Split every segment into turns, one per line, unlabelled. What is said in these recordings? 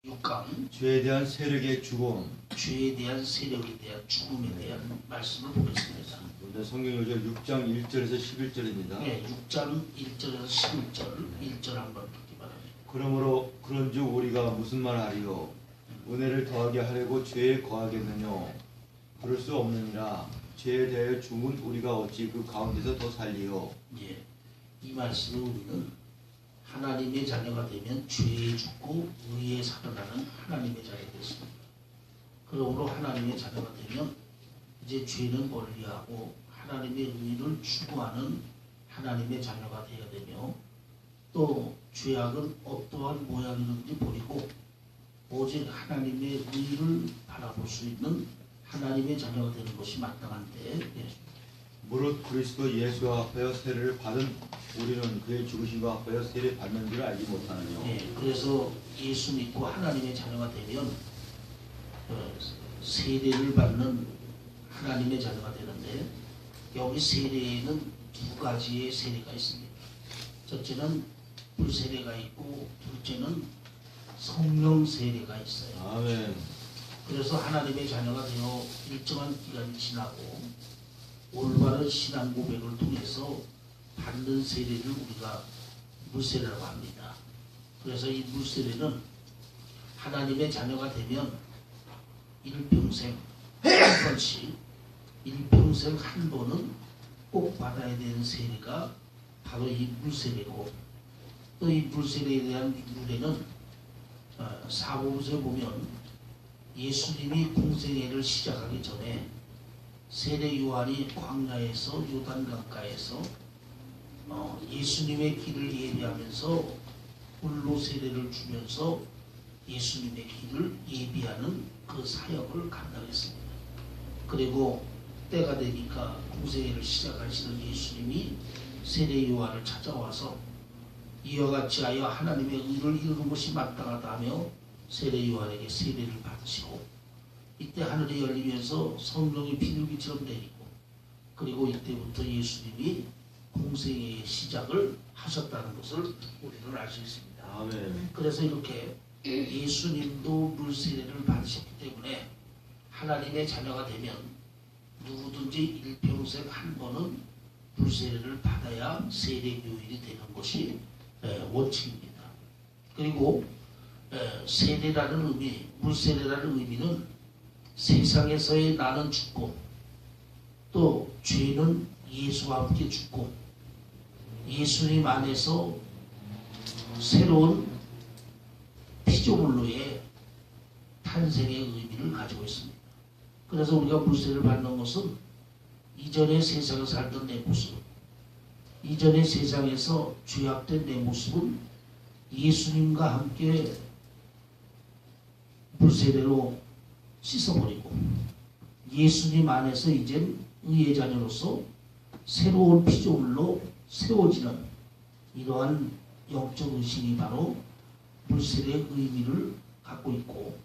6강
죄에 대한 세력의 죽음.
죄에 대한 세력에 대한 죽음에 대한 말씀을 보겠습니다.
오늘 성경 요절 6장 1절에서 11절입니다.
네, 6장 1절에서 11절 1절 한번 듣기 바랍니다.
그러므로 그런즉 우리가 무슨 말 하리요? 은혜를 더하게 하려고 죄에 거하겠느냐? 그럴 수 없느니라. 죄에 대하여 죽은 우리가 어찌 그 가운데서 더 살리요?
예, 이 말씀을 우리는 하나님의 자녀가 되면 죄에 죽고 의에 살아나는 하나님의 자녀가 됐습니다. 그러므로 하나님의 자녀가 되면 이제 죄는 멀리하고 하나님의 의를 추구하는 하나님의 자녀가 되어야 되며, 또 죄악은 어떠한 모양이든지 버리고 오직 하나님의 의를 바라볼 수 있는 하나님의 자녀가 되는 것이 마땅한데,
무릇 그리스도 예수와 합하여 세례를 받은 우리는 그의 죽으심과 합하여 세례 받는 줄 알지 못하느냐?
예, 그래서 예수 믿고 하나님의 자녀가 되면 세례를 받는 하나님의 자녀가 되는데, 여기 세례에는 두 가지의 세례가 있습니다. 첫째는 불세례가 있고 둘째는 성령 세례가 있어요.
아멘.
그래서 하나님의 자녀가 되어 일정한 기간이 지나고 올바른 신앙 고백을 통해서 받는 세례를 우리가 물세례라고 합니다. 그래서 이 물세례는 하나님의 자녀가 되면 일평생 한 번씩, 일평생 한 번은 꼭 받아야 되는 세례가 바로 이 물세례고, 또 이 물세례에 대한 유래는 사복음서에 보면 예수님이 공생애를 시작하기 전에 세례 요한이 광야에서 요단강가에서 예수님의 길을 예비하면서 물로 세례를 주면서 예수님의 길을 예비하는 그 사역을 감당했습니다. 그리고 때가 되니까 공생애를 시작하시는 예수님이 세례 요한을 찾아와서 이와 같이 하여 하나님의 의를 이루는 것이 마땅하다며 세례 요한에게 세례를 받으시고, 이때 하늘이 열리면서 성령이 비둘기처럼 내리고, 그리고 이때부터 예수님이 공생애의 시작을 하셨다는 것을 우리는 알 수 있습니다.
아멘.
그래서 이렇게 예수님도 물세례를 받으셨기 때문에 하나님의 자녀가 되면 누구든지 일평생 한 번은 물세례를 받아야 세례교인이 되는 것이 원칙입니다. 그리고 세례라는 의미, 물세례라는 의미는 세상에서의 나는 죽고, 또 죄는 예수와 함께 죽고 예수님 안에서 새로운 피조물로의 탄생의 의미를 가지고 있습니다. 그래서 우리가 물세례를 받는 것은 이전의 세상에 살던 내 모습, 이전의 세상에서 죄악된 내 모습은 예수님과 함께 물세례로 씻어버리고 예수님 안에서 이젠 의의 자녀로서 새로운 피조물로 세워지는 이러한 영적 의식이 바로 물세례의 의미를 갖고 있고,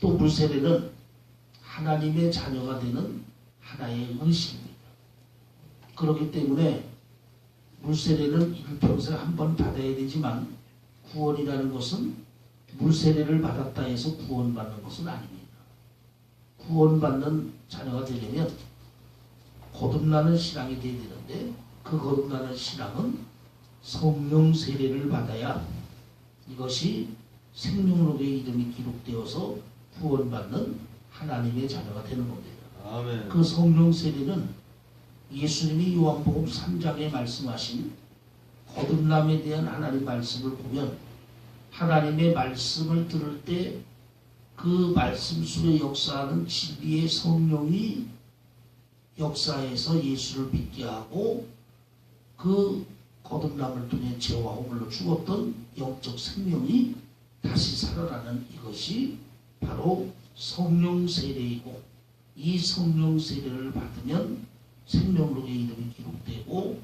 또 물세례는 하나님의 자녀가 되는 하나의 의식입니다. 그렇기 때문에 물세례는 일평생 한 번 받아야 되지만 구원이라는 것은 물세례를 받았다 해서 구원받는 것은 아닙니다. 구원받는 자녀가 되려면 거듭나는 신앙이 되어야 되는데, 그 거듭나는 신앙은 성령 세례를 받아야 이것이 생명록의 이름이 기록되어서 구원받는 하나님의 자녀가 되는 겁니다.
아멘.
그 성령 세례는 예수님이 요한복음 3장에 말씀하신 거듭남에 대한 하나님 말씀을 보면, 하나님의 말씀을 들을 때 그 말씀 속에 역사하는 진리의 성령이 역사해서 예수를 믿게 하고, 그 거듭남을 통해 죄와 허물로 죽었던 영적 생명이 다시 살아나는 이것이 바로 성령 세례이고, 이 성령 세례를 받으면 생명록의 이름이 기록되고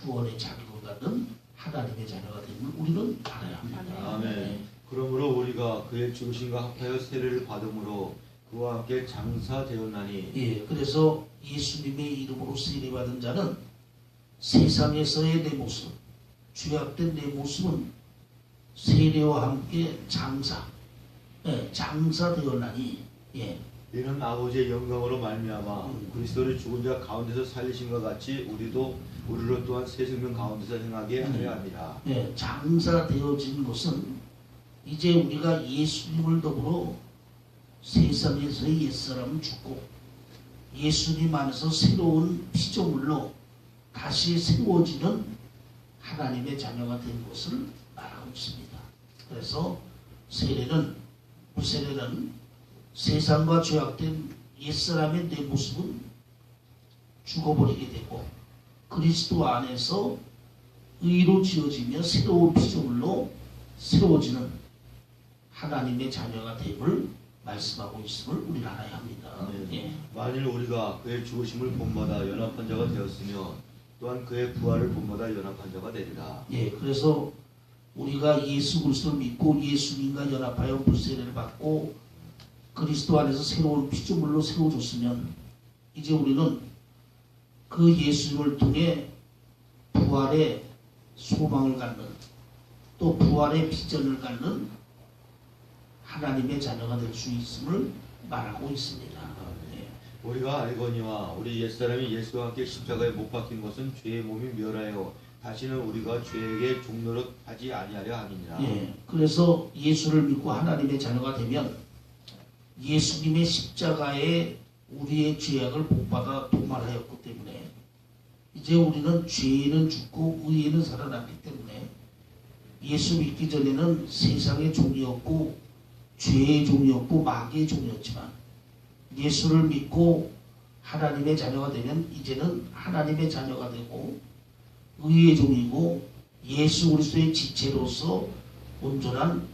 구원의 자격을 갖는 하나님의 자녀가 되는 우리는 알아야 합니다.
아멘. 그러므로 우리가 그의 죽으심과 합하여 세례를 받음으로 그와 함께 장사되었나니.
예, 그래서 예수님의 이름으로 세례받은 자는 세상에서의 내 모습, 죄악된 내 모습은 세례와 함께 장사, 장사되었나니.
이는 아버지의 영광으로 말미암아 그리스도를 죽은 자 가운데서 살리신 것 같이 우리로 또한 새 생명 가운데서 행하게 하려 합니다.
장사되어진 것은 이제 우리가 예수님을 더불어 세상에서의 옛사람은 죽고 예수님 안에서 새로운 피조물로 다시 세워지는 하나님의 자녀가 된 것을 말하고 있습니다. 그래서 무세례는 세상과 죄악된 옛사람의 내 모습은 죽어버리게 되고 그리스도 안에서 의로 지어지며 새로운 피조물로 세워지는 하나님의 자녀가 됨을 말씀하고 있음을 우리는 알아야 합니다.
만일 우리가 그의 죽으심을 본받아 연합한 자가 되었으며 또한 그의 부활을 본받아 연합한 자가 되리라.
그래서 우리가 예수 그리스도를 믿고 예수님과 연합하여 물세례를 받고 그리스도 안에서 새로운 피조물로 세워졌으면 이제 우리는 그 예수님을 통해 부활의 소망을 갖는 또 부활의 비전을 갖는 하나님의 자녀가 될 수 있음을 말하고 있습니다.
우리가 알거니와 우리 옛사람이 예수와 함께 십자가에 못 박힌 것은 죄의 몸이 멸하여 다시는 우리가 죄에게 종노릇 하지 아니하려 함이니라.
그래서 예수를 믿고 하나님의 자녀가 되면 예수님의 십자가에 우리의 죄악을 복받아 도말하였기 때문에 이제 우리는 죄에는 죽고 의에는 살아났기 때문에 예수 믿기 전에는 세상의 종이었고 죄의 종이었고 마귀의 종이었지만 예수를 믿고 하나님의 자녀가 되면 이제는 하나님의 자녀가 되고 의의 종이고 예수 그리스도의 지체로서 온전한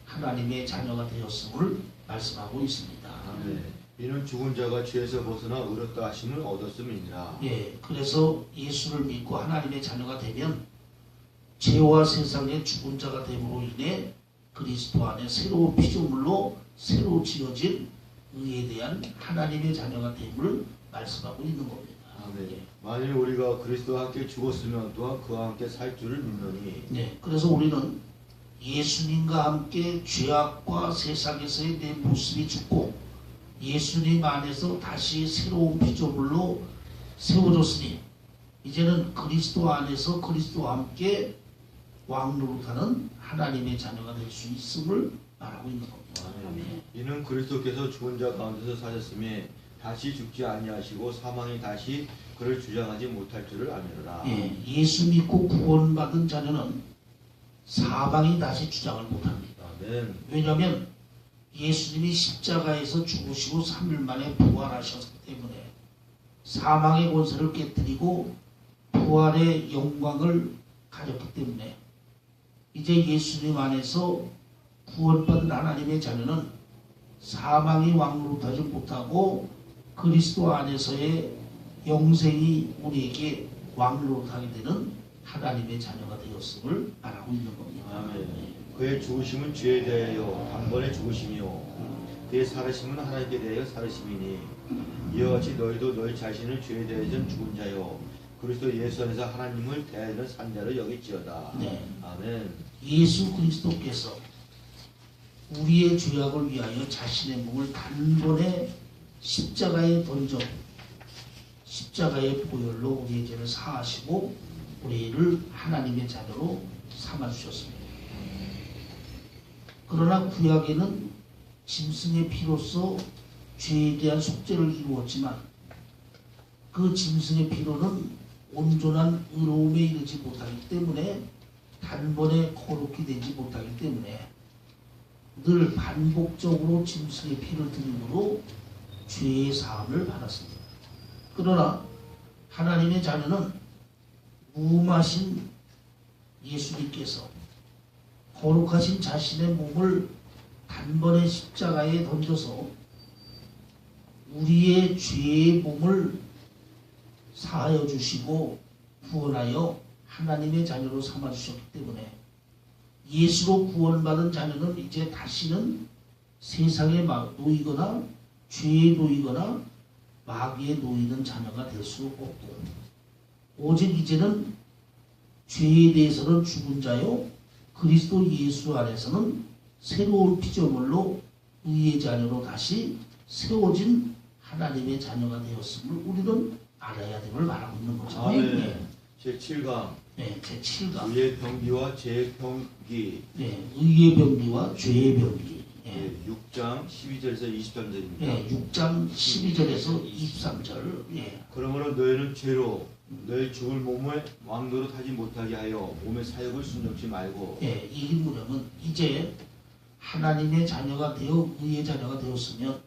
하나님의 자녀가 되었음을 말씀하고 있습니다.
이는 죽은 자가 죄에서 벗어나 의롭다 하심을 얻었음이니라.
그래서 예수를 믿고 하나님의 자녀가 되면 죄와 세상의 죽은 자가 됨으로 인해 그리스도 안에 새로운 피조물로 새로 지어진 의에 대한 하나님의 자녀가 됨을 말씀하고 있는 겁니다.
만일 우리가 그리스도와 함께 죽었으면 또한 그와 함께 살 줄을 믿노니.
그래서 우리는 예수님과 함께 죄악과 세상에서의 내 모습이 죽고 예수님 안에서 다시 새로운 피조물로 세워졌으니 이제는 그리스도 안에서 그리스도와 함께 왕노릇하는 하나님의 자녀가 될 수 있음을 말하고 있는 겁니다.
이는 그리스도께서 죽은 자 가운데서 사셨음에 다시 죽지 아니하시고 사망이 다시 그를 주장하지 못할 줄을 아미로라.
예수 믿고 구원받은 자녀는 사방이 다시 주장을 못합니다. 왜냐하면 예수님이 십자가에서 죽으시고 3일 만에 부활하셨기 때문에 사망의 권세를 깨뜨리고 부활의 영광을 가졌기 때문에 이제 예수님 안에서 구원받은 하나님의 자녀는 사망이 왕노릇하지 못하고 그리스도 안에서의 영생이 우리에게 왕노릇하게 되는 하나님의 자녀가 되었음을 말하고 있는 겁니다.
그의 죽으심은 죄에 대하여 단번에 죽으심이요 그의 살으심은 하나님께 대하여 살으심이니 이와 같이 너희도 너희 자신을 죄에 대하여 죽은 자요 그리스도 예수 안에서 하나님을 대하여는 산 자로 여길지어다. 아멘.
예수 그리스도께서 우리의 죄악을 위하여 자신의 몸을 단번에 십자가에 던져 십자가의 보혈로 우리의 죄를 사하시고 우리를 하나님의 자녀로 삼아주셨습니다. 그러나 구약에는 짐승의 피로써 죄에 대한 속죄를 이루었지만 그 짐승의 피로는 온전한 의로움에 이르지 못하기 때문에 단번에 거룩히 되지 못하기 때문에 늘 반복적으로 짐승의 피를 드림으로 죄의 사함을 받았습니다. 그러나 하나님의 자녀는 무음하신 예수님께서 거룩하신 자신의 몸을 단번에 십자가에 던져서 우리의 죄의 몸을 사하여 주시고 구원하여 하나님의 자녀로 삼아주셨기 때문에 예수로 구원받은 자녀는 이제 다시는 세상에 놓이거나 죄에 놓이거나 마귀에 놓이는 자녀가 될 수 없고 오직 이제는 죄에 대해서는 죽은 자요 그리스도 예수 안에서는 새로운 피조물로 의의 자녀로 다시 세워진 하나님의 자녀가 되었음을 우리는 알아야 됨을 말하고 있는 거죠.
아멘.
네.
제7강
네, 제7강.
의의 병기와 죄의 병기.
네, 의의 병기와 죄의 병기.
네, 6장 12절에서 23절입니다.
네, 6장 12절에서 23절. 예.
그러므로 너희는 죄로 너희 죽을 몸을 왕노릇 하지 못하게 하여 몸의 사역을 순종치 말고.
예, 이게 뭐냐면 이제 하나님의 자녀가 되어 의의 자녀가 되었으면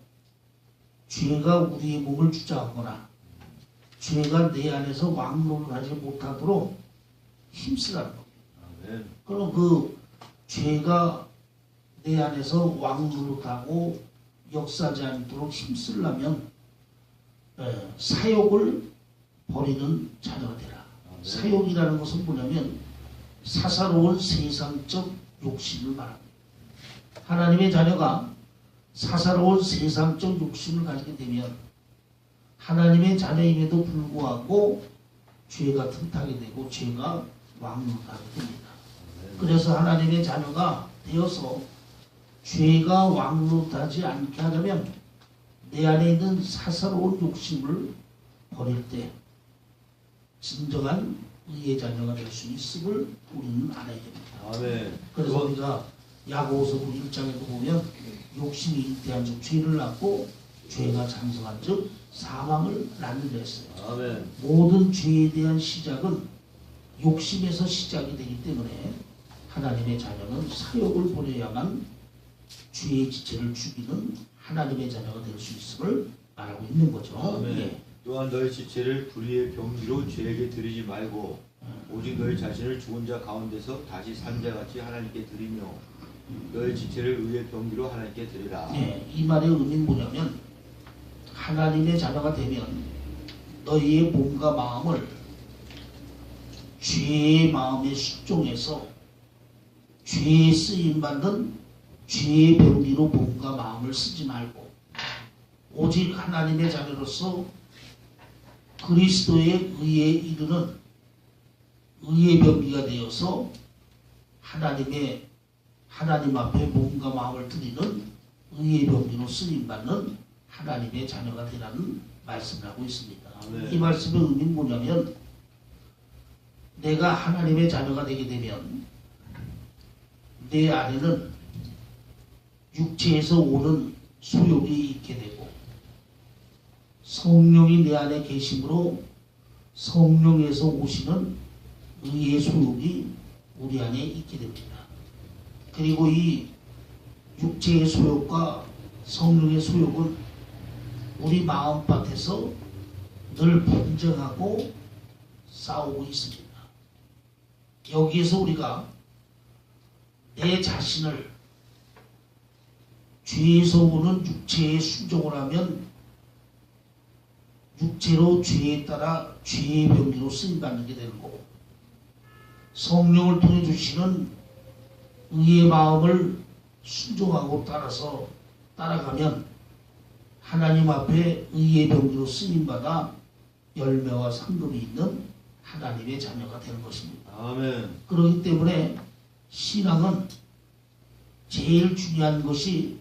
죄가 우리의 몸을 주장하거나 죄가 내 안에서 왕노를 하지 못하도록 힘쓰라는 겁니다.
아멘.
그럼 그 죄가 내 안에서 왕노릇하고 역사하지 않도록 힘쓰려면 사욕을 버리는 자녀가 되라.
아멘.
사욕이라는 것은 뭐냐면 사사로운 세상적 욕심을 말합니다. 하나님의 자녀가 사사로운 세상적 욕심을 가지게 되면 하나님의 자녀임에도 불구하고 죄가 틈타게 되고 죄가 왕노릇하게 됩니다. 그래서 하나님의 자녀가 되어서 죄가 왕노릇하지 않게 하려면 내 안에 있는 사사로운 욕심을 버릴 때 진정한 의의 자녀가 될 수 있음을 우리는 알아야 됩니다.
아멘.
그래서 우리가 야고보서 1장에도 보면 욕심이 잉태한 즉 죄를 낳고 죄가 장성한 즉 사망을 낳는다 했어요.
아멘.
모든 죄에 대한 시작은 욕심에서 시작이 되기 때문에 하나님의 자녀는 사욕을 버려야만 죄의 지체를 죽이는 하나님의 자녀가 될 수 있음을 말하고 있는 거죠.
아멘.
예.
또한 너희 지체를 불의의 병기로 죄에게 드리지 말고 오직 너희 자신을 죽은 자 가운데서 다시 산 자같이 하나님께 드리며 너희 지체를 의의 병기로 하나님께 드리라.
예, 이 말의 의미는 뭐냐면 하나님의 자녀가 되면 너희의 몸과 마음을 죄의 마음에 순종해서 죄에 쓰임받는 죄의 병기로 몸과 마음을 쓰지 말고 오직 하나님의 자녀로서 그리스도의 의에 이르는 의의 병기가 되어서 하나님 앞에 몸과 마음을 드리는 의의 병기로 쓰임받는 하나님의 자녀가 되라는 말씀을 하고 있습니다.
네.
이 말씀의 의미는 뭐냐면 내가 하나님의 자녀가 되게 되면 내 안에는 육체에서 오는 소욕이 있게 되고 성령이 내 안에 계심으로 성령에서 오시는 의의 소욕이 우리 안에 있게 됩니다. 그리고 이 육체의 소욕과 성령의 소욕은 우리 마음밭에서 늘 분쟁하고 싸우고 있습니다. 여기에서 우리가 내 자신을 죄에서 오는 육체에 순종을 하면 육체로 죄에 따라 죄의 병기로 쓰임받는 게 되는 거고 성령을 통해 주시는 의의 마음을 순종하고 따라가면 하나님 앞에 의의 병기로 쓰임받아 열매와 상급이 있는 하나님의 자녀가 되는 것입니다.
아멘.
그렇기 때문에 신앙은 제일 중요한 것이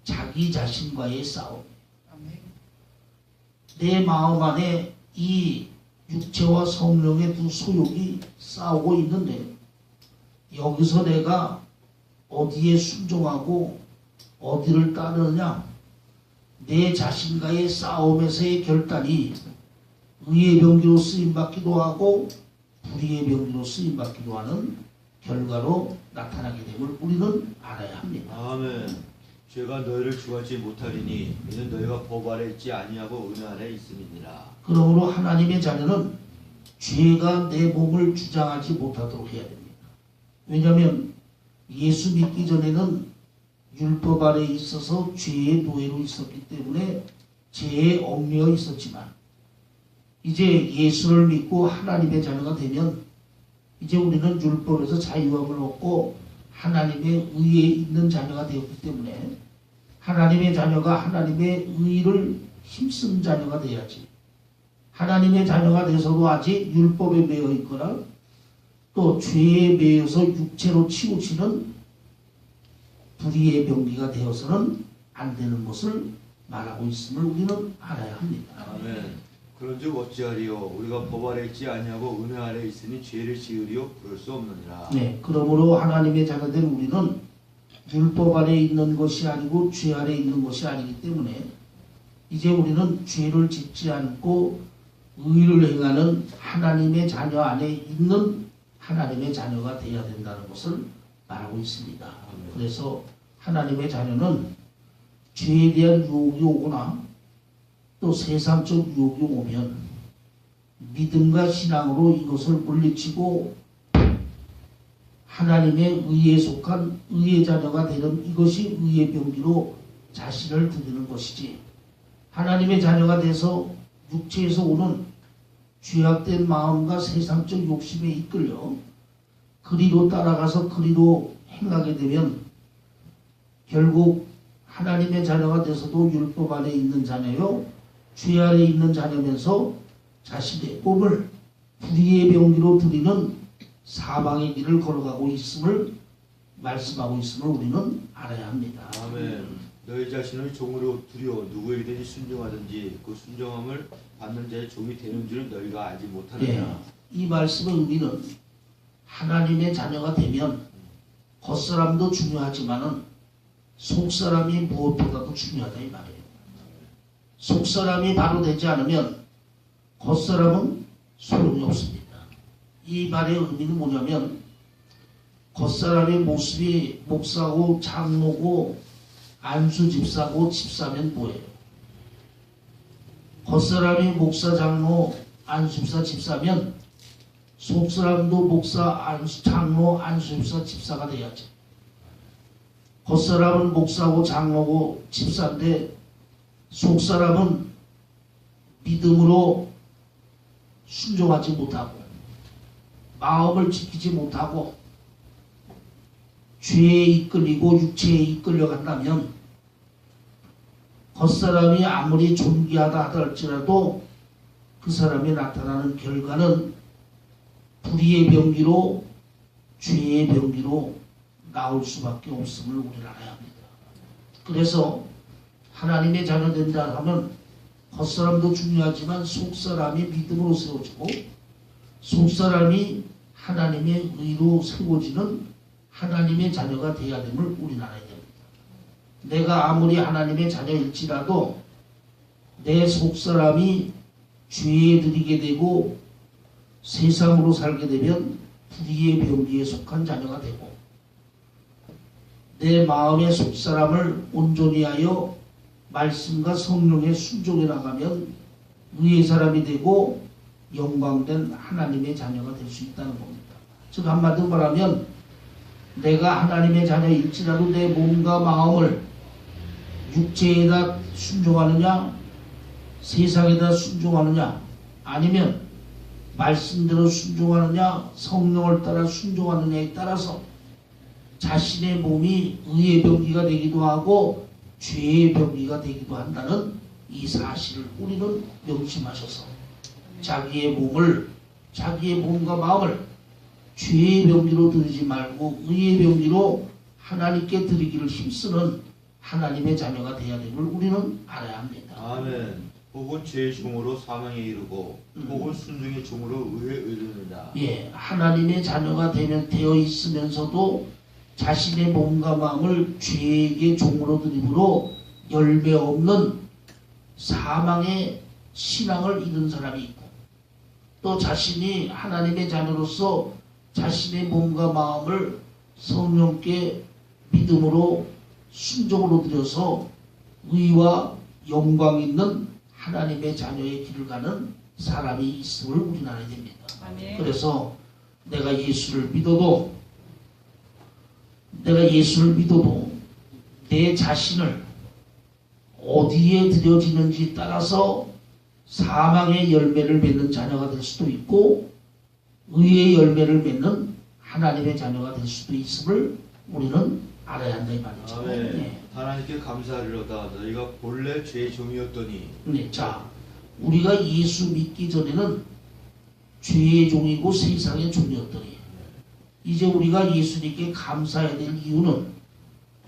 자기 자신과의 싸움. 내 마음 안에 이 육체와 성령의 두 소욕이 싸우고 있는데 여기서 내가 어디에 순종하고 어디를 따르느냐 내 자신과의 싸움에서의 결단이 의의 병기로 쓰임받기도 하고 불의의 병기로 쓰임받기도 하는 결과로 나타나게 됨을 우리는 알아야 합니다.
아멘. 죄가 너희를 주관치 못하리니 이는 너희가 법 아래 있지 아니하고 은혜 아래 있음이니라.
그러므로 하나님의 자녀는 죄가 내 몸을 주장하지 못하도록 해야 됩니다. 왜냐하면 예수 믿기 전에는 율법 아래 있어서 죄의 노예로 있었기 때문에 죄에 얽매여 있었지만 이제 예수를 믿고 하나님의 자녀가 되면 이제 우리는 율법에서 자유함을 얻고 하나님의 의에 있는 자녀가 되었기 때문에 하나님의 자녀가 하나님의 의를 힘쓴 자녀가 돼야지. 하나님의 자녀가 돼서도 아직 율법에 매여 있거나 또 죄에 매여서 육체로 치우치는 불의의 병기가 되어서는 안 되는 것을 말하고 있음을 우리는 알아야 합니다.
아멘. 그런즉 어찌하리요? 우리가 법 아래 있지 아니하고 은혜 아래 있으니 죄를 지으리요? 그럴 수 없느니라.
네, 그러므로 하나님의 자녀된 우리는 율법 아래 있는 것이 아니고 죄 아래 있는 것이 아니기 때문에 이제 우리는 죄를 짓지 않고 의를 행하는 하나님의 자녀 안에 있는 하나님의 자녀가 되어야 된다는 것을 말하고 있습니다. 그래서 하나님의 자녀는 죄에 대한 유혹이 오거나 또 세상적 유혹이 오면 믿음과 신앙으로 이것을 물리치고 하나님의 의에 속한 의의 자녀가 되는 이것이 의의 병기로 자신을 드리는 것이지, 하나님의 자녀가 돼서 육체에서 오는 죄악된 마음과 세상적 욕심에 이끌려 그리로 따라가서 그리로 행하게 되면 결국 하나님의 자녀가 돼서도 율법 아래 있는 자녀요 죄 아래 있는 자녀면서 자신의 몸을 불의의 병기로 드리는 사망의 길을 걸어가고 있음을 말씀하고 있음을 우리는 알아야 합니다.
아멘. 너희 자신을 종으로 두려 누구에게든지 순종하든지 그 순종함을 받는 자의 종이 되는 줄을 너희가 알지 못하느냐.
예, 이 말씀의 의미는 하나님의 자녀가 되면 겉사람도 중요하지만은 속사람이 무엇보다도 중요하다 이 말이에요. 속사람이 바로 되지 않으면 겉사람은 소용이 없습니다. 이 말의 의미는 뭐냐면 겉사람의 모습이 목사고 장로고 안수 집사고 집사면 뭐예요? 겉사람이 목사 장로 안수 집사 집사면 속사람도 목사 안수 장로 안수 집사 집사가 돼야지. 겉사람은 목사고 장로고 집사인데 속사람은 믿음으로 순종하지 못하고 마음을 지키지 못하고 죄에 이끌리고 육체에 이끌려간다면 겉사람이 아무리 존귀하다 하더라도 그 사람이 나타나는 결과는 불의의 병기로 죄의 병기로 나올 수밖에 없음을 우리는 알아야 합니다. 그래서 하나님의 자녀 된다 하면 겉사람도 중요하지만 속사람이 믿음으로 세워지고 속사람이 하나님의 의로 세워지는 하나님의 자녀가 되어야 됨을 우리는 알아야 됩니다. 내가 아무리 하나님의 자녀일지라도 내 속사람이 죄에 들이게 되고 세상으로 살게 되면 불의의 병기에 속한 자녀가 되고 내 마음의 속사람을 온전히 하여 말씀과 성령의 순종에 나가면 의의 사람이 되고 영광된 하나님의 자녀가 될 수 있다는 겁니다. 즉 한마디로 말하면 내가 하나님의 자녀일지라도 내 몸과 마음을 육체에다 순종하느냐 세상에다 순종하느냐 아니면 말씀대로 순종하느냐 성령을 따라 순종하느냐에 따라서 자신의 몸이 의의 병기가 되기도 하고 죄의 병기가 되기도 한다는 이 사실을 우리는 명심하셔서 자기의 몸과 마음을 죄의 병기로 드리지 말고 의의 병기로 하나님께 드리기를 힘쓰는 하나님의 자녀가 되어야 됨을 우리는 알아야 합니다.
아멘. 혹은 죄의 종으로 사망에 이르고 혹은 순종의 종으로 의에 이르느냐.
예, 하나님의 자녀가 되어 있으면서도 자신의 몸과 마음을 죄의 종으로 드림으로 열매 없는 사망의 신앙을 잃은 사람이 있고 또 자신이 하나님의 자녀로서 자신의 몸과 마음을 성령께 믿음으로 순종으로 드려서 의와 영광 있는 하나님의 자녀의 길을 가는 사람이 있음을 우리는 알아야 됩니다. 아멘. 그래서 내가 예수를 믿어도 내 자신을 어디에 드려지는지 따라서 사망의 열매를 맺는 자녀가 될 수도 있고 의의 열매를 맺는 하나님의 자녀가 될 수도 있음을 우리는 알아야 한다 이 말이죠.
네. 하나님께 감사하리로다. 너희가 본래 죄의 종이었더니.
네, 자 우리가 예수 믿기 전에는 죄의 종이고 세상의 종이었더니 이제 우리가 예수님께 감사해야 될 이유는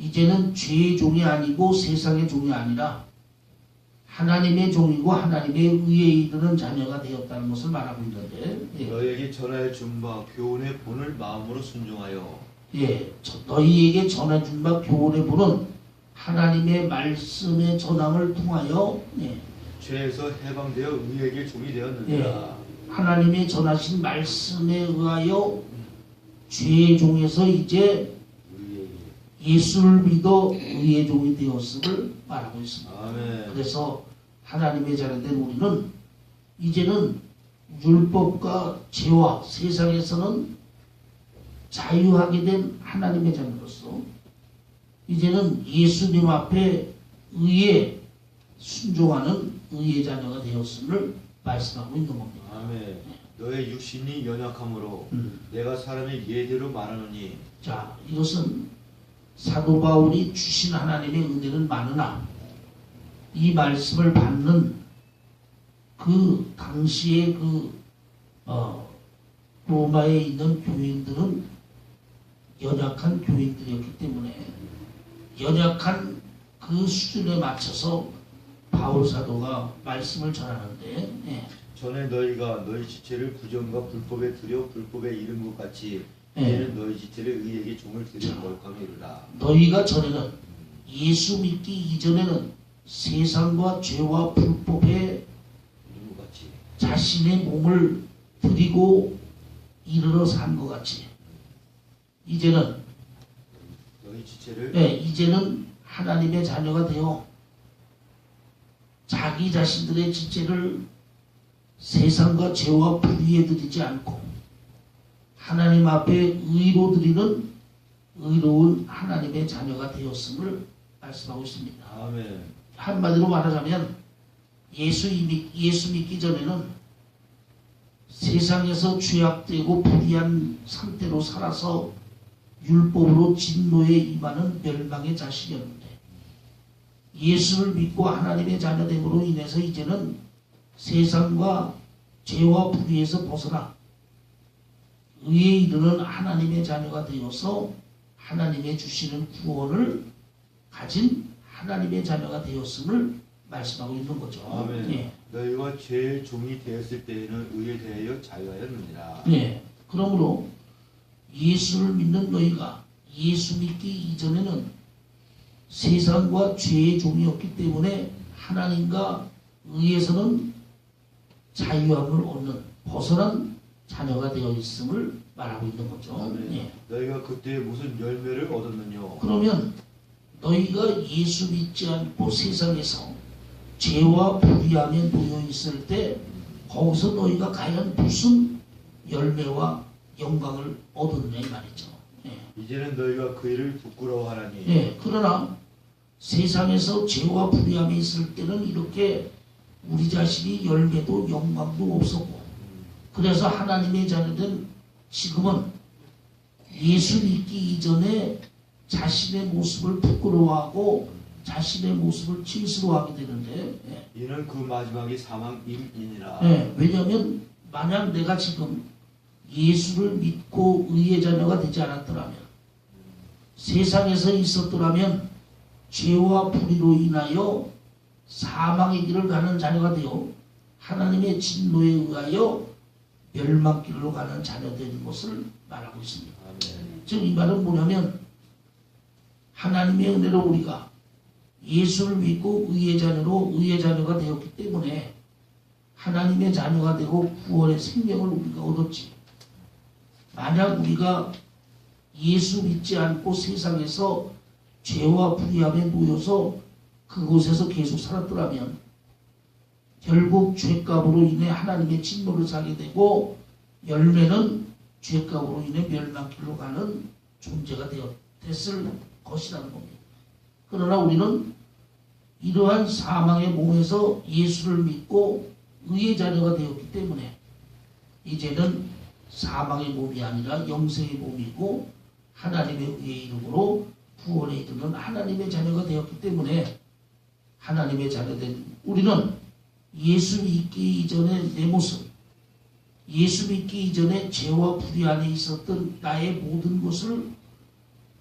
이제는 죄의 종이 아니고 세상의 종이 아니라 하나님의 종이고 하나님의 의에 이르는 자녀가 되었다는 것을 말하고 있는데,
너에게 전하여 준 바 교훈의 본을 마음으로 순종하여
너희에게 전해준 바 교훈의 본은 하나님의 말씀의 전함을 통하여
죄에서 해방되어 의에게 종이 되었느니라.
하나님의 전하신 말씀에 의하여 죄의 종에서 이제 예수를 믿어 의의 종이 되었음을 말하고 있습니다.
아멘.
그래서 하나님의 자녀된 우리는 이제는 율법과 죄와 세상에서는 자유하게 된 하나님의 자녀로서 이제는 예수님 앞에 의에 순종하는 의의 자녀가 되었음을 말씀하고 있는 겁니다.
아멘. 너의 육신이 연약함으로 내가 사람의 예대로 말하노니.
자, 이것은 사도 바울이 주신 하나님의 은혜는 많으나 이 말씀을 받는 그 당시에 로마에 있는 교인들은 연약한 교인들이었기 때문에 연약한 그 수준에 맞춰서 바울 사도가 말씀을 전하는데,
전에 너희가 너희 지체를 부정과 불법에 들여 불법에 이른 것 같이 이제는 너희 지체를 의에게 종을 드려 거룩함에 이르라.
너희가 전에는 예수 믿기 이전에는 세상과 죄와 불법에
이른 것 같이
자신의 몸을 드리고 이르러 산 것 같이 이제는
너희 지체를
이제는 하나님의 자녀가 되어 자기 자신들의 지체를 세상과 죄와 불의에 드리지 않고 하나님 앞에 의로 드리는 의로운 하나님의 자녀가 되었음을 말씀하고 있습니다.
아멘.
한마디로 말하자면 예수 믿기 전에는 세상에서 죄악되고 불의한 상태로 살아서 율법으로 진노에 임하는 멸망의 자식이었는데 예수를 믿고 하나님의 자녀됨으로 인해서 이제는 세상과 죄와 불의에서 벗어나 의에 이르는 하나님의 자녀가 되어서 하나님의 주시는 구원을 가진 하나님의 자녀가 되었음을 말씀하고 있는 거죠.
아멘. 너희가 죄의 종이 되었을 때에는 의에 대하여 자유하였느니라.
그러므로 예수를 믿는 너희가 예수 믿기 이전에는 세상과 죄의 종이었기 때문에 하나님과 의에서는 자유함을 얻는 벗어난 자녀가 되어 있음을 말하고 있는 거죠.
너희가 그때 무슨 열매를 얻었느냐?
그러면 너희가 예수 믿지 않고 세상에서 죄와 불의함에 놓여 있을 때 거기서 너희가 과연 무슨 열매와 영광을 얻었느냐 이 말이죠.
이제는 너희가 그 일을 부끄러워하라니.
그러나 세상에서 죄와 불의함에 있을 때는 이렇게 우리 자신이 열매도 영광도 없었고 그래서 하나님의 자녀된 지금은 예수 믿기 이전에 자신의 모습을 부끄러워하고 자신의 모습을 칭스러워하게 되는데
이는 그 마지막이 사망임이니라.
왜냐하면 만약 내가 지금 예수를 믿고 의의 자녀가 되지 않았더라면 세상에서 있었더라면 죄와 불의로 인하여 사망의 길을 가는 자녀가 되어 하나님의 진노에 의하여 멸망길로 가는 자녀된 것을 말하고 있습니다. 즉 이 말은 뭐냐면 하나님의 은혜로 우리가 예수를 믿고 의의 자녀가 되었기 때문에 하나님의 자녀가 되고 구원의 생명을 우리가 얻었지. 만약 우리가 예수 믿지 않고 세상에서 죄와 불의함에 놓여서 그곳에서 계속 살았더라면 결국 죄값으로 인해 하나님의 진노를 사게 되고 열매는 죄값으로 인해 멸망길로 가는 존재가 됐을 것이라는 겁니다. 그러나 우리는 이러한 사망의 몸에서 예수를 믿고 의의 자녀가 되었기 때문에 이제는 사망의 몸이 아니라 영생의 몸이고 하나님의 의의 이름으로 구원에 이르는 하나님의 자녀가 되었기 때문에 하나님의 자녀된 우리는 예수 믿기 이전의 내 모습, 예수 믿기 이전에 죄와 불의 안에 있었던 나의 모든 것을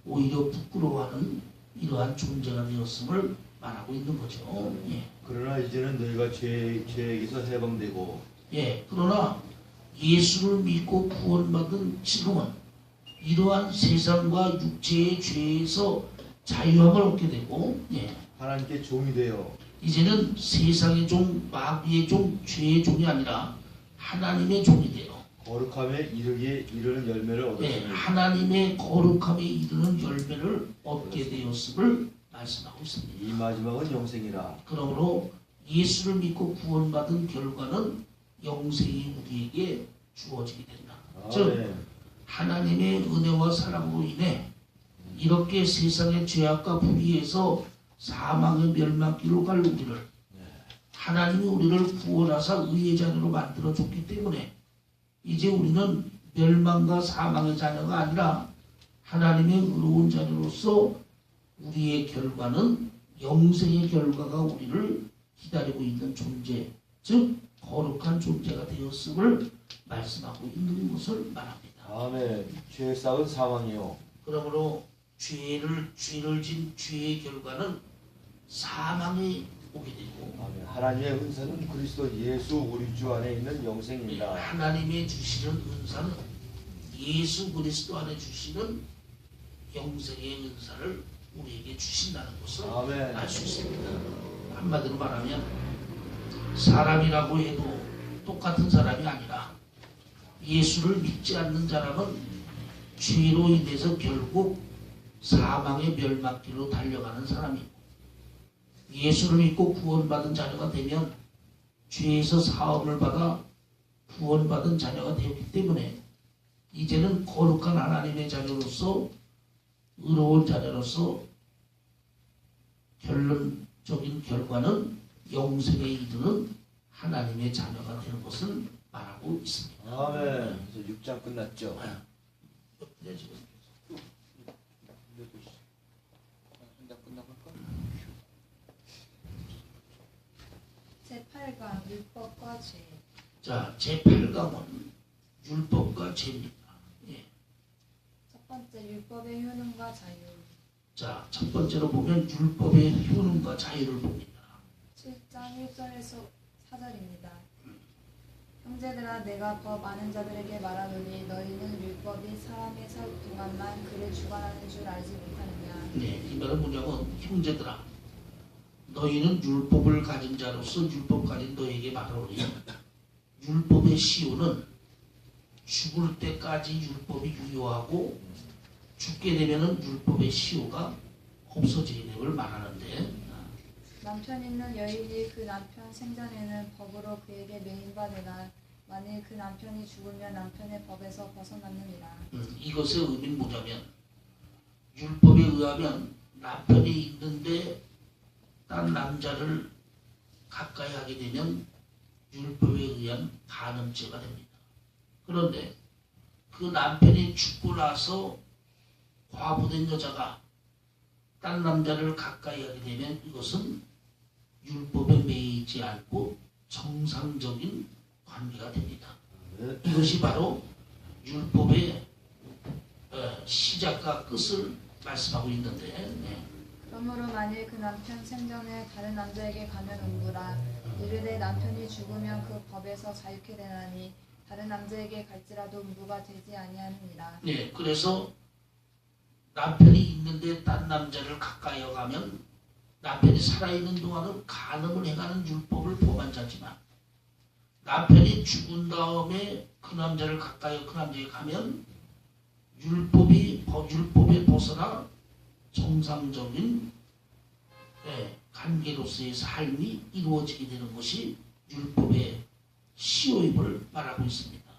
오히려 부끄러워하는 이러한 존재가 되었음을 말하고 있는 거죠. 예.
그러나 이제는 너희가 죄에게서 해방되고
그러나 예수를 믿고 구원받은 지금은 이러한 세상과 육체의 죄에서 자유함을 얻게 되고
하나님께 종이 되어
이제는 세상의 종, 마귀의 종, 죄의 종이 아니라 하나님의 종이 되어
거룩함에 이르는 열매를 얻었으니
하나님의 거룩함에 이르는 열매를 얻게 되었음을 말씀하고 있습니다.
이 마지막은 영생이라.
그러므로 예수를 믿고 구원받은 결과는 영생이 우리에게 주어지게 된다. 즉 하나님의 은혜와 사랑으로 인해 이렇게 세상의 죄악과 불의에서 사망의 멸망길로 갈 우리를 하나님이 우리를 구원하사 의의 자녀로 만들어줬기 때문에 이제 우리는 멸망과 사망의 자녀가 아니라 하나님의 의로운 자녀로서 우리의 결과는 영생의 결과가 우리를 기다리고 있는 존재, 즉 거룩한 존재가 되었음을 말씀하고 있는 것을 말합니다.
아멘. 죄의 싹은 사망이요.
그러므로 죄를 진 죄의 결과는 사망이 오게 되고
아멘. 하나님의 은사는 그리스도 예수 우리 주 안에 있는 영생입니다.
하나님의 주시는 은사는 예수 그리스도 안에 주시는 영생의 은사를 우리에게 주신다는 것을 알 수 있습니다. 한마디로 말하면 사람이라고 해도 똑같은 사람이 아니라 예수를 믿지 않는 사람은 죄로 인해서 결국 사망의 멸망길로 달려가는 사람이고 예수를 믿고 구원받은 자녀가 되면 죄에서 사함을 받아 구원받은 자녀가 되었기 때문에 이제는 거룩한 하나님의 자녀로서 의로운 자녀로서 결론적인 결과는 영생에 이르는 하나님의 자녀가 되는 것을 말하고 있습니다.
아멘. 그래서 6장 끝났죠.
네, 지금.
제8강 율법과 죄.
자, 제8강은 율법과 죄입니다.
첫 번째 율법의 효능과 자유.
자, 첫 번째로 보면 율법의 효능과 자유를 봅니다.
7장 1절에서 4절입니다. 형제들아 내가 법 아는 자들에게 말하노니 너희는 율법이 사람의 살 동안만 그를 주관하는 줄 알지 못하느냐.
이 말은 뭐냐면 형제들아 너희는 율법을 가진 자로서 율법 가진 너에게 말하노니 율법의 시효는 죽을 때까지 율법이 유효하고 죽게 되면은 율법의 시효가 없어지게 됨을 말하는데
남편 있는 여인이 그 남편 생전에는 법으로 그에게 매인받으나 만일 그 남편이 죽으면 남편의 법에서 벗어났느니라.
이것의 의미는 뭐냐면 율법에 의하면 남편이 있는데 딴 남자를 가까이 하게 되면 율법에 의한 간음죄가 됩니다. 그런데 그 남편이 죽고 나서 과부된 여자가 딴 남자를 가까이 하게 되면 이것은 율법에 매이지 않고 정상적인 관계가 됩니다. 이것이 바로 율법의 시작과 끝을 말씀하고 있는데
그러므로 만일 그 남편 생전에 다른 남자에게 가면 음부라 이르되 남편이 죽으면 그 법에서 자유케 되나니 다른 남자에게 갈지라도 음부가 되지 아니하느니라.
그래서 남편이 있는데 딴 남자를 가까이 가면 남편이 살아있는 동안은 간음을 해가는 율법을 범한 자지만 남편이 죽은 다음에 그 남자를 가까이 그 남자에게 가면 율법에 벗어나 정상적인 관계로서의 삶이 이루어지게 되는 것이 율법의 시효임을 말하고 있습니다.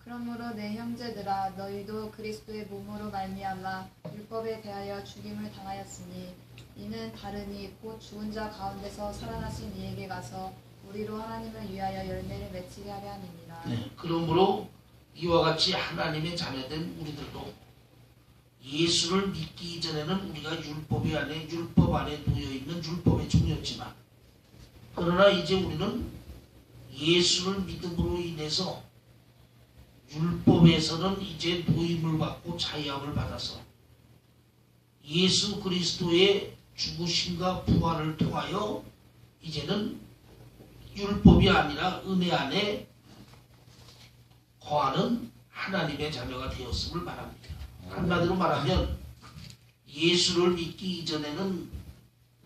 그러므로 내 형제들아 너희도 그리스도의 몸으로 말미암아 율법에 대하여 죽임을 당하였으니 이는 다르니 곧 죽은 자 가운데서 살아나신 이에게 가서 우리로 하나님을 위하여 열매를 맺히게 하려 함이니라.
그러므로 이와 같이 하나님의 자녀된 우리들도 예수를 믿기 이전에는 우리가 율법 안에 놓여있는 율법의 종이었지만 그러나 이제 우리는 예수를 믿음으로 인해서 율법에서는 이제 노임을 받고 자유함을 받아서 예수 그리스도의 죽으심과 부활을 통하여 이제는 율법이 아니라 은혜 안에 거하는 하나님의 자녀가 되었음을 말합니다. 한마디로 말하면 예수를 믿기 이전에는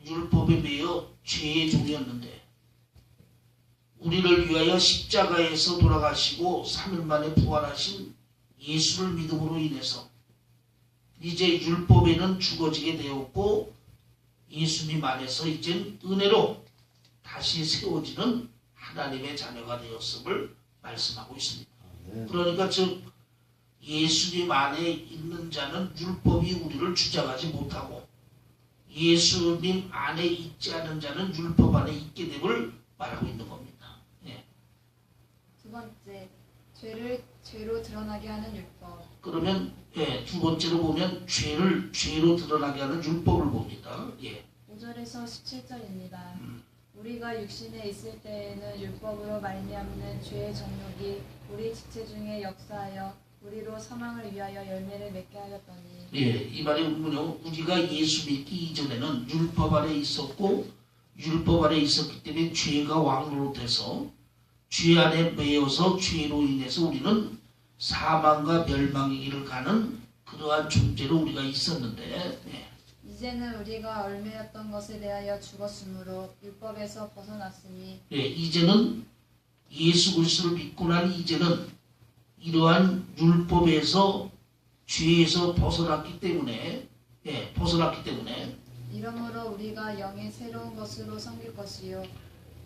율법에 매여 죄의 종이었는데 우리를 위하여 십자가에서 돌아가시고 3일 만에 부활하신 예수를 믿음으로 인해서 이제 율법에는 죽어지게 되었고 예수님 안에서 이젠 은혜로 다시 세워지는 하나님의 자녀가 되었음을 말씀하고 있습니다. 그러니까 즉 예수님 안에 있는 자는 율법이 우리를 주장하지 못하고 예수님 안에 있지 않은 자는 율법 안에 있게 됨을 말하고 있는 겁니다. 예.
두 번째, 죄로 드러나게 하는 율법.
그러면 두 번째로 보면 죄로 드러나게 하는 율법을 봅니다. 예.
5절에서 17절입니다. 우리가 육신에 있을 때에는 율법으로 말미암는 죄의 정욕이 우리 지체 중에 역사하여 우리로 사망을 위하여 열매를 맺게 하였더니.
예, 이 말의 의문은 우리가 예수 믿기 이전에는 율법 아래 있었고 율법 아래 있었기 때문에 죄가 왕노릇해서 죄 안에 매여서 죄로 인해서 우리는 사망과 멸망의 길을 가는 그러한 존재로 우리가 있었는데
이제는 우리가 얽매였던 것에 대하여 죽었으므로 율법에서 벗어났으니.
이제는 예수 그리스도를 믿고 난 이제는 이러한 율법에서 죄에서 벗어났기 때문에
이러므로 우리가 영의 새로운 것으로 섬길 것이요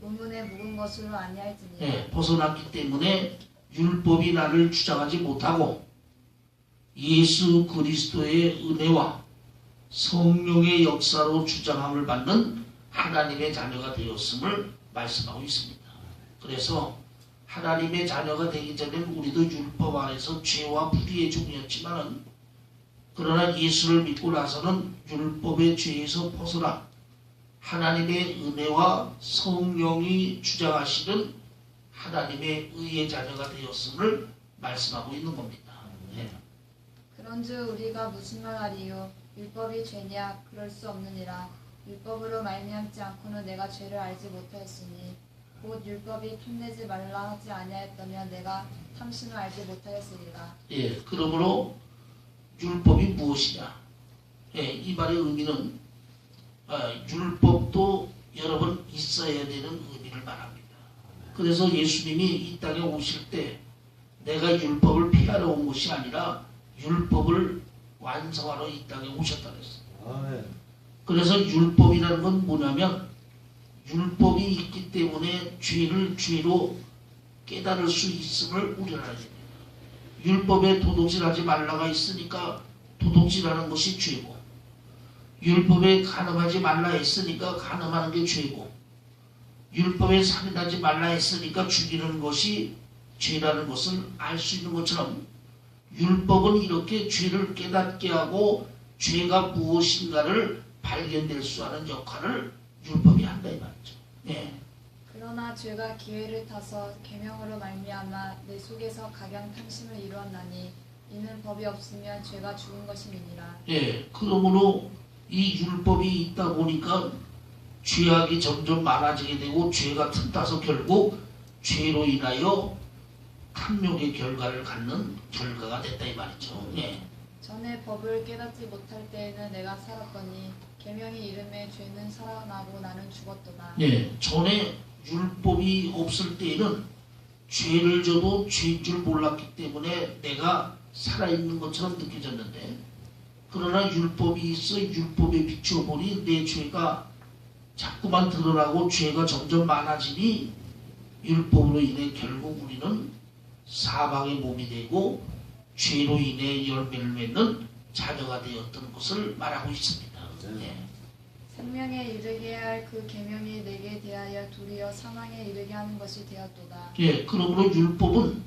문문의 묵은 것으로 아니할지니라.
벗어났기 때문에 율법이 나를 주장하지 못하고 예수 그리스도의 은혜와 성령의 역사로 주장함을 받는 하나님의 자녀가 되었음을 말씀하고 있습니다. 그래서 하나님의 자녀가 되기 전에는 우리도 율법 안에서 죄와 불의의 종이었지만 그러나 예수를 믿고 나서는 율법의 죄에서 벗어나 하나님의 은혜와 성령이 주장하시는 하나님의 의의 자녀가 되었음을 말씀하고 있는 겁니다.
그런즉 우리가 무슨 말하리요? 율법이 죄냐? 그럴 수 없느니라. 율법으로 말미암지 않고는 내가 죄를 알지 못하였으니 곧 율법이 탐내지 말라 하지 아니하였다면 내가 탐심을 알지 못하였으리라.
그러므로 율법이 무엇이냐? 이 말의 의미는 율법도 여러 번 있어야 되는 의미를 말합니다. 그래서 예수님이 이 땅에 오실 때 내가 율법을 폐하러 온 것이 아니라 율법을 완성하러 이 땅에 오셨다 그랬어요. 그래서 율법이라는 건 뭐냐면 율법이 있기 때문에 죄를 죄로 깨달을 수 있음을 우리는 알아야 됩니다. 율법에 도둑질하지 말라가 있으니까 도둑질하는 것이 죄고 율법에 간음하지 말라 했으니까 간음하는 게 죄고 율법에 살인하지 말라 했으니까 죽이는 것이 죄라는 것을 알 수 있는 것처럼 율법은 이렇게 죄를 깨닫게 하고 죄가 무엇인가를 발견될 수 있는 역할을 율법이 한다 이 말이죠.
그러나 죄가 기회를 타서 계명으로 말미암아 내 속에서 각양 탐심을 이루었나니 이는 법이 없으면 죄가 죽은 것임이니라.
그러므로 이 율법이 있다 보니까 죄악이 점점 많아지게 되고 죄가 틈타서 결국 죄로 인하여 탐욕의 결과를 갖는 결과가 됐다 이 말이죠.
전에 법을 깨닫지 못할 때에는 내가 살았더니 계명이 이름에 죄는 살아나고 나는 죽었도다.
전에 율법이 없을 때에는 죄를 져도 죄인 줄 몰랐기 때문에 내가 살아있는 것처럼 느껴졌는데 그러나 율법이 있어 율법에 비추어보니 내 죄가 자꾸만 드러나고 죄가 점점 많아지니 율법으로 인해 결국 우리는 사망의 몸이 되고 죄로 인해 열매를 맺는 자녀가 되었던 것을 말하고 있습니다.
생명에 이르게 할 그 계명이 내게 대하여 도리어 사망에 이르게 하는 것이 되었도다.
그러므로 율법은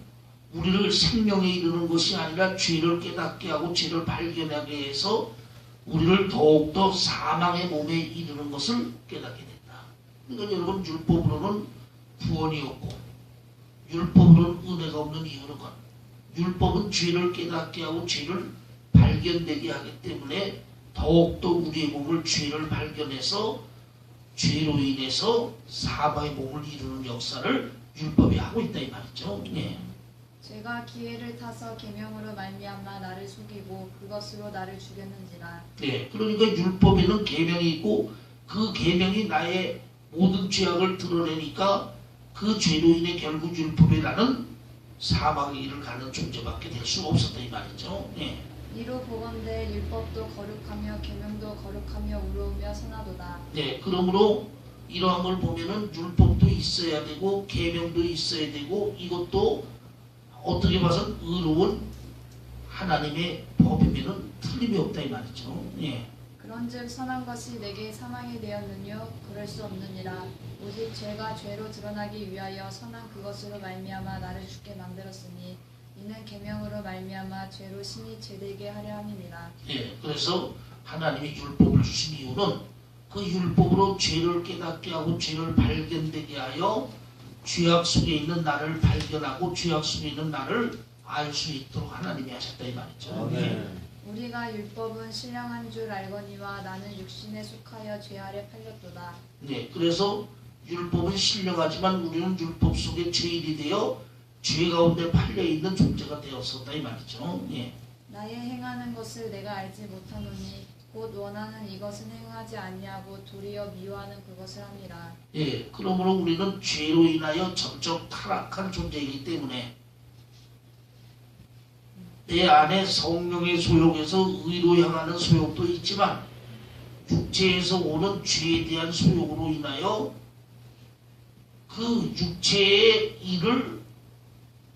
우리를 생명에 이르는 것이 아니라 죄를 깨닫게 하고 죄를 발견하게 해서 우리를 더욱더 사망의 몸에 이르는 것을 깨닫게 된다. 그러니까 여러분 율법으로는 구원이 없고 율법으로는 은혜가 없는 이유는 율법은 죄를 깨닫게 하고 죄를 발견되게 하기 때문에 더욱더 우리의 몸을 죄를 발견해서 죄로 인해서 사망의 몸을 이루는 역사를 율법이 하고 있다 이 말이죠. 예.
죄가 기회를 타서 계명으로 말미암아 나를 속이고 그것으로 나를 죽였는지라.
예. 그러니까 율법에는 계명이 있고 그 계명이 나의 모든 죄악을 드러내니까 그 죄로 인해 결국 율법에 나는 사망의 길을 가는 존재밖에 될 수 없었다 이 말이죠. 예.
이로 보건대 율법도 거룩하며 계명도 거룩하며 우러우며 선하도다.
네, 그러므로 이러한 걸 보면은 율법도 있어야 되고 계명도 있어야 되고 이것도 어떻게 봐서 의로운 하나님의 법이면은 틀림이 없다 이 말이죠. 예.
그런즉 선한 것이 내게 사망이 되었느뇨 그럴 수 없느니라. 오직 죄가 죄로 드러나기 위하여 선한 그것으로 말미암아 나를 죽게 만들었으니 이는 계명으로 말미암아 죄로 신이 죄되게 하려 함이니라.
예. 그래서 하나님이 율법을 주신 이유는 그 율법으로 죄를 깨닫게 하고 죄를 발견되게 하여 죄악 속에 있는 나를 발견하고 죄악 속에 있는 나를 알 수 있도록 하나님이 하셨다 이 말이죠. 예.
우리가 율법은 신령한 줄 알거니와 나는 육신에 속하여 죄 아래 팔렸도다.
네, 그래서 율법은 신령하지만 우리는 율법 속에 죄인이 되어 죄 가운데 팔려있는 존재가 되었었다 이 말이죠. 예.
나의 행하는 것을 내가 알지 못하노니 곧 원하는 이것은 행하지 아니하고 도리어 미워하는 그것을 함이라.
예, 그러므로 우리는 죄로 인하여 점점 타락한 존재이기 때문에 내 안에 성령의 소욕에서 의로 향하는 소욕도 있지만 육체에서 오는 죄에 대한 소욕으로 인하여 그 육체의 일을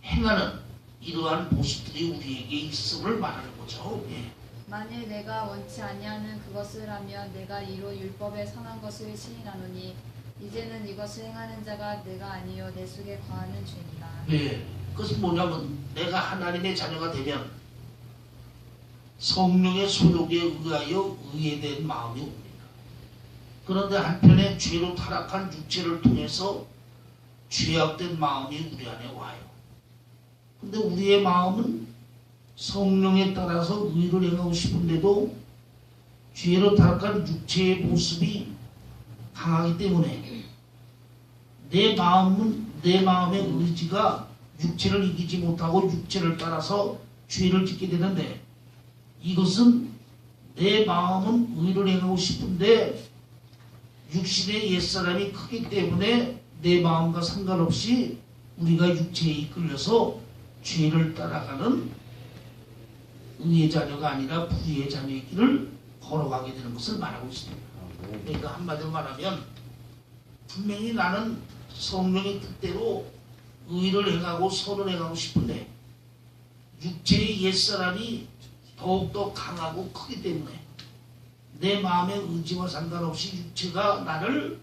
행하는 이러한 모습들이 우리에게 있음을 말하는 거죠. 예.
만일 내가 원치 아니하는 그것을 하면 내가 이로 율법에 선한 것을 시인하노니 이제는 이것을 행하는 자가 내가 아니요 내 속에 거하는 죄니라.
네, 그것은 뭐냐면 내가 하나님의 자녀가 되면 성령의 소욕에 의하여 의해된 마음이 옵니다. 그런데 한편에 죄로 타락한 육체를 통해서 죄악된 마음이 우리 안에 와요. 근데 우리의 마음은 성령에 따라서 의를 행하고 싶은데도 죄로 타락한 육체의 모습이 강하기 때문에 내 마음의 의지가 육체를 이기지 못하고 육체를 따라서 죄를 짓게 되는데 이것은 내 마음은 의를 행하고 싶은데 육신의 옛사람이 크기 때문에 내 마음과 상관없이 우리가 육체에 이끌려서 죄를 따라가는 의의 자녀가 아니라 불의의 자녀의 길을 걸어가게 되는 것을 말하고 있습니다. 그러니까 한마디로 말하면 분명히 나는 성령의 뜻대로 의를 행하고 선을 행하고 싶은데 육체의 옛사람이 더욱더 강하고 크기 때문에 내 마음의 의지와 상관없이 육체가 나를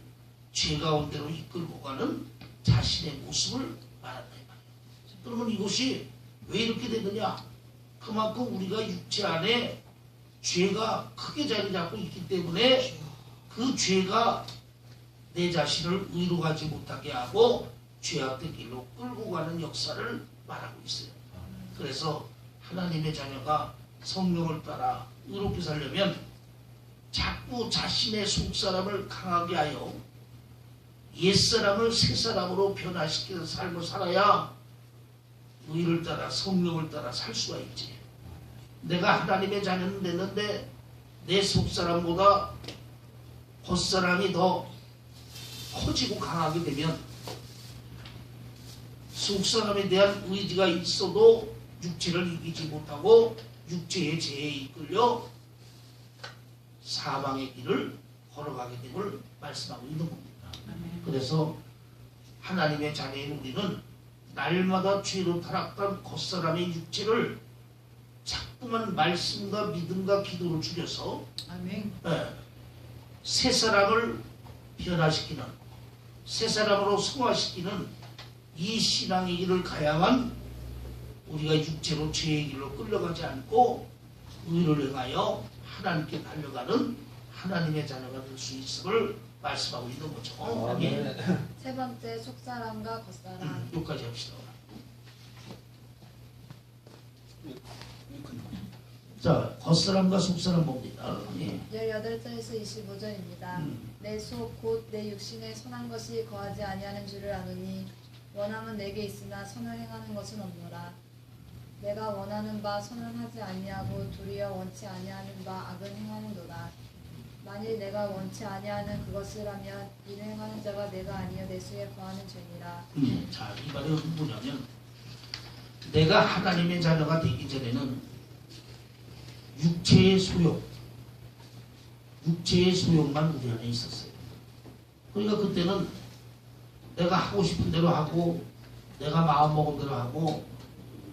죄 가운데로 이끌고 가는 자신의 모습을 말한다 이 말이에요. 그러면 이것이 왜 이렇게 되느냐? 그만큼 우리가 육체 안에 죄가 크게 자리 잡고 있기 때문에 그 죄가 내 자신을 의로 가지 못하게 하고 죄악된 길로 끌고 가는 역사를 말하고 있어요. 그래서 하나님의 자녀가 성령을 따라 의롭게 살려면 자꾸 자신의 속사람을 강하게 하여 옛사람을 새사람으로 변화시키는 삶을 살아야 의를 따라 성령을 따라 살 수가 있지. 내가 하나님의 자녀는 됐는데 내 속사람보다 겉사람이 더 커지고 강하게 되면 속사람에 대한 의지가 있어도 육체를 이기지 못하고 육체의 죄에 이끌려 사망의 길을 걸어가게 됨을 말씀하고 있는 겁니다. 그래서 하나님의 자녀인 우리는 날마다 죄로 타락한 겉사람의 육체를 자꾸만 말씀과 믿음과 기도를 줄여서 새 사람을 변화시키는 새 사람으로 성화시키는 이 신앙의 길을 가야만 우리가 육체로 죄의 길로 끌려가지 않고 의를 행하여 하나님께 달려가는 하나님의 자녀가 될 수 있음을 말씀하고 있는 거죠. 예.
세 번째 속사람과 겉사람.
여기까지 합시다. 자, 겉사람과 속사람 봅니다. 예.
18절에서 25절입니다. 내 속 곧 내 육신에 선한 것이 거하지 아니하는 줄을 아노니 원함은 내게 있으나 선을 행하는 것은 없노라. 내가 원하는 바 선은 하지 아니하고 도리어 원치 아니하는 바 악은 행하는도다. 만일 내가 원치 아니하는 그것을 하면 이를 행하는 자가 내가 아니여 내 속에 거하는 죄니라.
자, 이 말이 뭐냐면 내가 하나님의 자녀가 되기 전에는 육체의 소욕만 우리 안에 있었어요. 그러니까 그때는 내가 하고 싶은 대로 하고 내가 마음먹은 대로 하고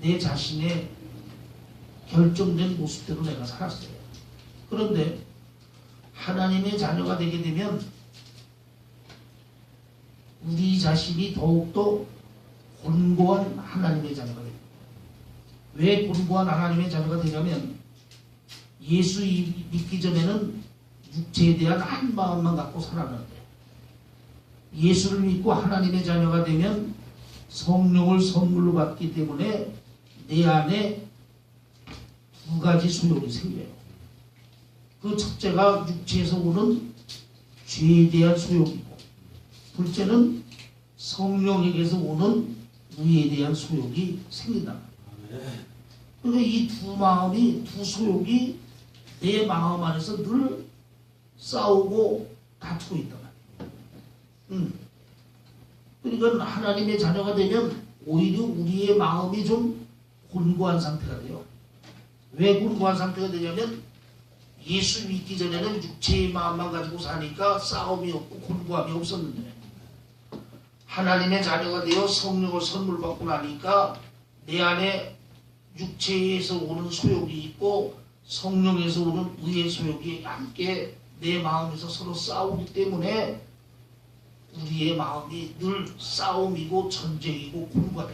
내 자신의 결정된 모습대로 내가 살았어요. 그런데 하나님의 자녀가 되게 되면 우리 자신이 더욱더 곤고한 하나님의 자녀가 됩니다. 왜 곤고한 하나님의 자녀가 되냐면 예수 믿기 전에는 육체에 대한 한 마음만 갖고 살았는데 예수를 믿고 하나님의 자녀가 되면 성령을 선물로 받기 때문에 내 안에 두 가지 소욕이 생겨요. 그 첫째가 육체에서 오는 죄에 대한 소욕이고 둘째는 성령에게서 오는 의에 대한 소욕이 생긴다. 그러니까 이 두 소욕이 내 마음 안에서 늘 싸우고 다투고 있단 말이에요. 그러니까 하나님의 자녀가 되면 오히려 우리의 마음이 좀 곤고한 상태가 돼요. 왜 곤고한 상태가 되냐면 예수 믿기 전에는 육체의 마음만 가지고 사니까 싸움이 없고 곤고함이 없었는데 하나님의 자녀가 되어 성령을 선물 받고 나니까 내 안에 육체에서 오는 소욕이 있고 성령에서 오는 의의 소욕이 함께 내 마음에서 서로 싸우기 때문에 우리의 마음이 늘 싸움이고 전쟁이고 곤고하다.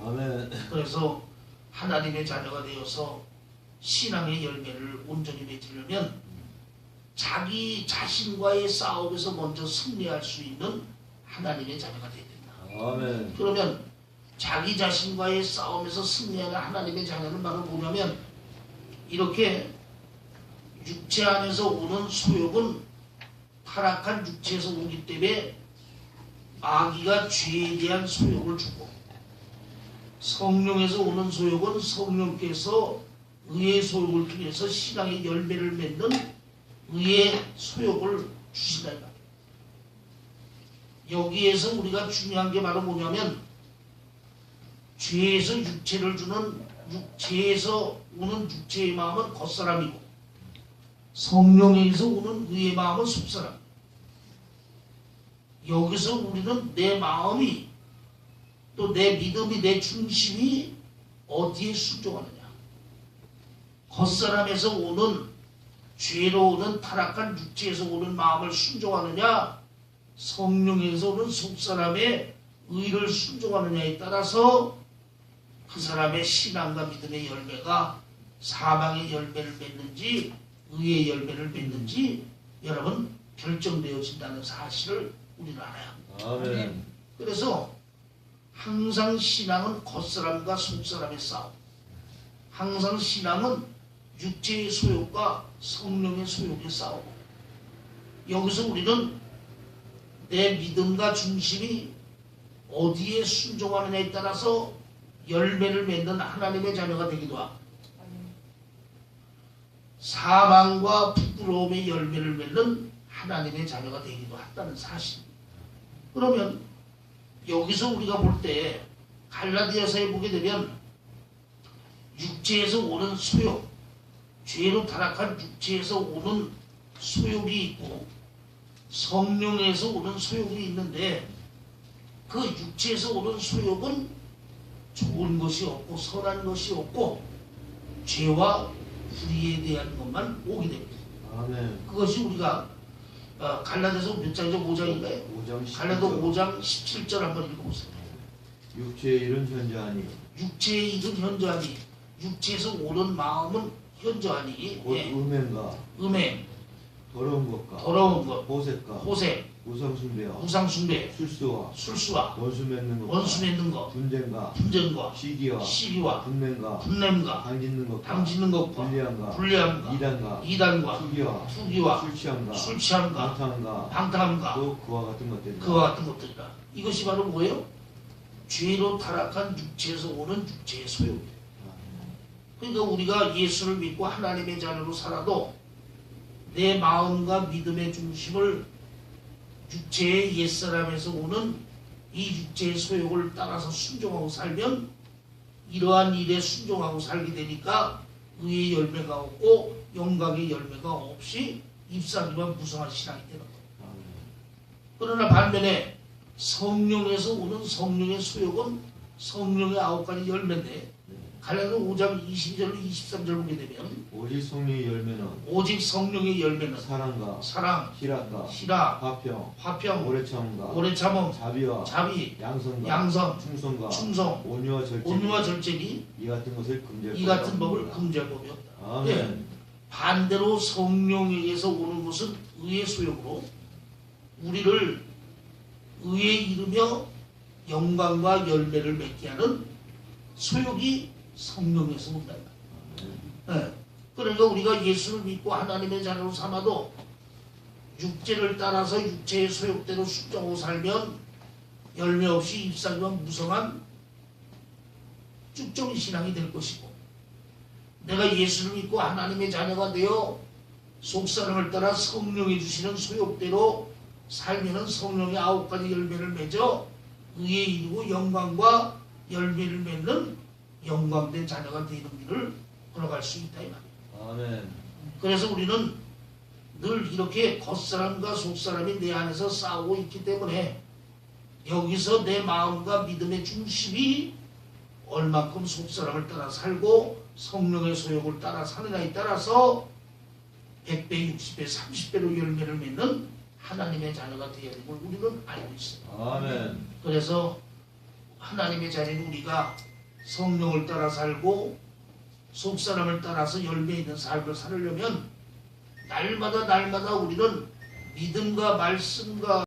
아멘.
그래서 하나님의 자녀가 되어서 신앙의 열매를 온전히 맺으려면 자기 자신과의 싸움에서 먼저 승리할 수 있는 하나님의 자녀가 되어야 된다.
아멘.
그러면 자기 자신과의 싸움에서 승리하는 하나님의 자녀는 바로 뭐냐면 이렇게 육체 안에서 오는 소욕은 타락한 육체에서 오기 때문에 마귀가 죄에 대한 소욕을 주고 성령에서 오는 소욕은 성령께서 의의 소욕을 통해서 신앙의 열매를 맺는 의의 소욕을 주신다. 여기에서 우리가 중요한 게 바로 뭐냐면 죄에서 육체를 주는 죄에서 오는 육체의 마음은 겉사람이고 성령에서 오는 의의 마음은 속사람. 여기서 우리는 내 마음이 또 내 믿음이 내 중심이 어디에 순종하느냐. 겉사람에서 오는 죄로 오는 타락한 육체에서 오는 마음을 순종하느냐 성령에서 오는 속사람의 의를 순종하느냐에 따라서 그 사람의 신앙과 믿음의 열매가 사망의 열매를 맺는지 의의 열매를 맺는지 여러분 결정되어진다는 사실을 우리는 알아요.
아멘.
그래서 항상 신앙은 겉사람과 속사람의 싸움. 항상 신앙은 육체의 소욕과 성령의 소욕의 싸움. 여기서 우리는 내 믿음과 중심이 어디에 순종하느냐에 따라서 열매를 맺는 하나님의 자녀가 되기도 하고 사망과 부끄러움의 열매를 맺는 하나님의 자녀가 되기도 한다는 사실. 그러면 여기서 우리가 볼 때 갈라디아서에 보게 되면 육체에서 오는 소욕, 죄로 타락한 육체에서 오는 소욕이 있고 성령에서 오는 소욕이 있는데 그 육체에서 오는 소욕은 좋은 것이 없고 선한 것이 없고 죄와 불의에 대한 것만 오게 됩니다.
아멘.
그것이 우리가 갈라디아서 몇 장이죠? 5장인가요?
5장 17절.
갈라디아 5장 17절 한번 읽어보세요.
육체의 일은 현저하니
육체의 일은 현저하니 육체에서 오는 마음은 현저하니
곧 음행과
음행,
더러운 것과
더러운 것,
호색과
호색,
우상숭배와
우상숭배,
술수와
술수와
원수 맺는 것과
원수 맺는 것,
분쟁과
분쟁과
시기와
시기와
분냄과
분냄과
당짓는 것과
당짓는 것과
불리함과
불리함과
이단과
이단과
투기와
투기와
술 취함과
술 취함과
방탕함과
방탕함과
또 그와 같은 것들이다.
그와 같은 것들이다. 이것이 바로 뭐예요? 죄로 타락한 육체에서 오는 육체의 소욕이에요. 그러니까 우리가 예수를 믿고 하나님의 자녀로 살아도 내 마음과 믿음의 중심을 육체의 옛사람에서 오는 이 육체의 소욕을 따라서 순종하고 살면 이러한 일에 순종하고 살게 되니까 의의 열매가 없고 영광의 열매가 없이 잎사귀만 무성한 신앙이 되는 거예요. 그러나 반면에 성령에서 오는 성령의 소욕은 성령의 9가지 열매인데 갈라디아 5장 22절 23절 보게 되면
오직 성령의 열매는
오직 성령의 열매는
사랑과
사랑,
희락과
희락,
화평,
화평,
오래 참음과
오래 참음,
자비와
자비,
양선과
양선,
충성과
충성,
온유와 절제
온유와 절제니
이 같은 것을 금지할
이 같은
법이
법을
없느니라.
금지할 법이 없다.
아멘.
예. 반대로 성령에게서 오는 것은 의의 소욕으로 우리를 의에 이르며 영광과 열매를 맺게 하는 소욕이 성령에서 온다. 예. 그러니까 우리가 예수를 믿고 하나님의 자녀로 삼아도 육체를 따라서 육체의 소욕대로 순종하고 살면 열매 없이 잎사귀만 무성한 쭉정이 신앙이 될 것이고, 내가 예수를 믿고 하나님의 자녀가 되어 속사람을 따라 성령이 주시는 소욕대로 살면은 성령의 9가지 열매를 맺어 의에 이르고 영광과 열매를 맺는 영광된 자녀가 되는 길을 걸어갈 수 있다 이 말이에요.
아멘.
그래서 우리는 늘 이렇게 겉사람과 속사람이 내 안에서 싸우고 있기 때문에 여기서 내 마음과 믿음의 중심이 얼만큼 속사람을 따라 살고 성령의 소욕을 따라 사느냐에 따라서 100배, 60배, 30배로 열매를 맺는 하나님의 자녀가 되어야 되는 걸 우리는 알고 있어요.
아멘.
그래서 하나님의 자녀인 우리가 성령을 따라 살고 속사람을 따라서 열매 있는 삶을 살으려면 날마다 우리는 믿음과 말씀과